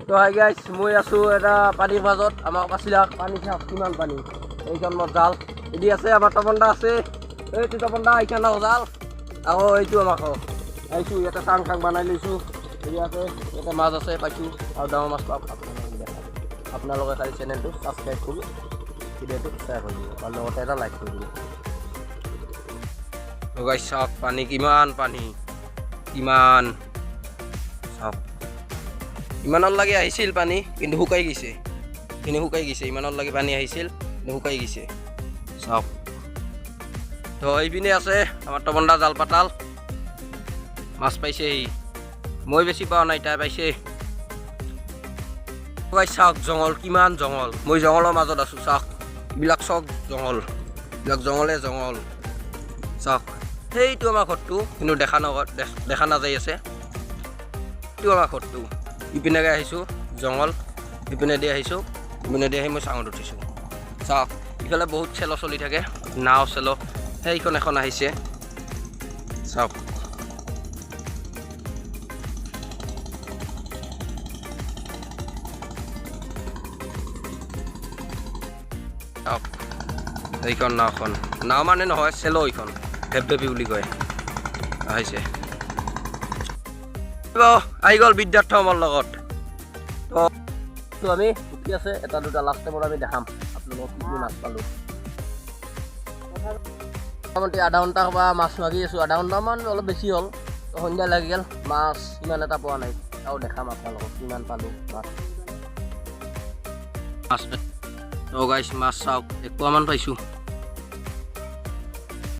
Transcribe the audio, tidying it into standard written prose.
তো hi guys মই আছোঁ এটা পানীৰ মাজত আমাক আছিলে পানী চাওক কিমান পানী এইখন মোৰ জাল এদি আছে আমাৰ তপনদা আছে এইটো তপনদা এইখন জাল আকৌ এইটো আমাক আহিছোঁ ইয়াতে চাং চাং বনাই লৈছোঁ এদি আছে ইয়াতে মাছ আছে পাইছোঁ আৰু ডাঙৰ মাছ পাওক আপোনালোকে খালি চেনেলটো ছাবস্ক্ৰাইব কৰি ভিডিঅ'টো শ্বেয়াৰ কৰি দিব আৰু লগতে এটা লাইক কৰি দিব তো গাইছ চাওক পানী কিমান কিমান চাওক ইমানৰ লাগে আহিছিল পানী কিন্তু শুকাই গৈছে ইমানৰ লাগে পানী আহিছিল কিন্তু শুকাই গৈছে চাওক তো এইপিনে আছে আমাৰ তপনদা জাল পাতাল মাছ পাইছে সি মই বেছি পোৱা নাই তাই পাইছে চাওক জংঘল কিমান জংঘল মই জংঘলৰ মাজত আছোঁ চাওক এইবিলাক চব জংঘল চাওক সেইটো আমাৰ ঘৰটো কিন্তু দেখা নাযায় আছে এইটো আমাৰ ঘৰটো ইপিনেকে আহিছোঁ জংঘল ইপিনে দি আহিছোঁ ইপিনে দি আহি মই চাঙত উঠিছোঁ চাওক ইফালে বহুত চেল চলি থাকে নাও চেল সেইখন এখন আহিছে চাওক এইখন নাও মানে নহয় চেলো এইখন ভেপভেপি বুলি কয় আহিছে আহি গ'ল বিদ্যাৰ্থ আমাৰ লগত তো আমি উঠি আছে এটা দুটা লাষ্ট টাইমত আমি দেখাম আপোনালোকক কি মাছ পালোঁ মোটামুটি আধা ঘণ্টা বা মাছ মাগি আছোঁ আধা ঘণ্টামান অলপ বেছি হ'ল তো সন্ধিয়া লাগি গ'ল মাছ ইমান এটা পোৱা নাই আৰু দেখাম আপোনালোকক কিমান পালোঁ মাছ তো গাইছ মাছ চাওক 1 পোৱামান পাইছোঁ